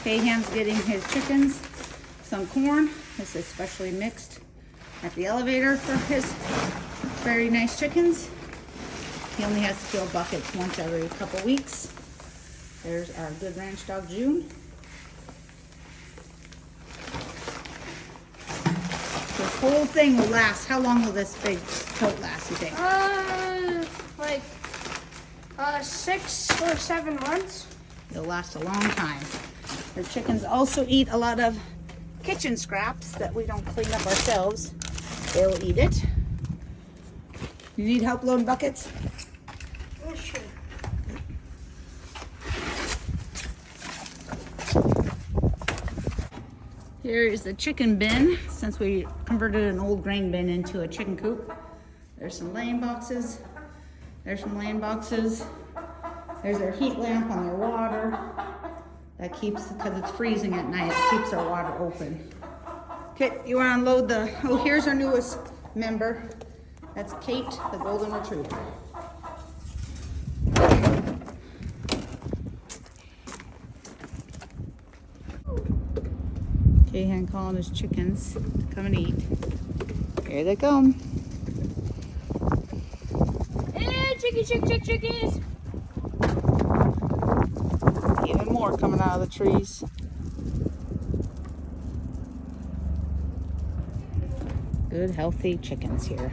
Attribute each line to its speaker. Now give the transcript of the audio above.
Speaker 1: Kahan's getting his chickens some corn. This is specially mixed at the elevator for his very nice chickens. He only has to fill buckets once every couple weeks. There's our good ranch dog, June. This whole thing will last. How long will this big tote last, you think?
Speaker 2: Like 6 or 7 months.
Speaker 1: It'll last a long time. The chickens also eat a lot of kitchen scraps that we don't clean up ourselves. They'll eat it. You need help loading buckets?
Speaker 2: Oh, sure.
Speaker 1: Here is the chicken bin, since we converted an old grain bin into a chicken coop. There's some laying boxes. There's some laying boxes. There's their heat lamp on their water. That keeps, because it's freezing at night, it keeps our water open. Okay, you want to unload the, oh, here's our newest member. That's Kate, the golden retriever. Kahan calling his chickens to come and eat. Here they come.
Speaker 2: Hey, chickies.
Speaker 1: Even more coming out of the trees. Good, healthy chickens here.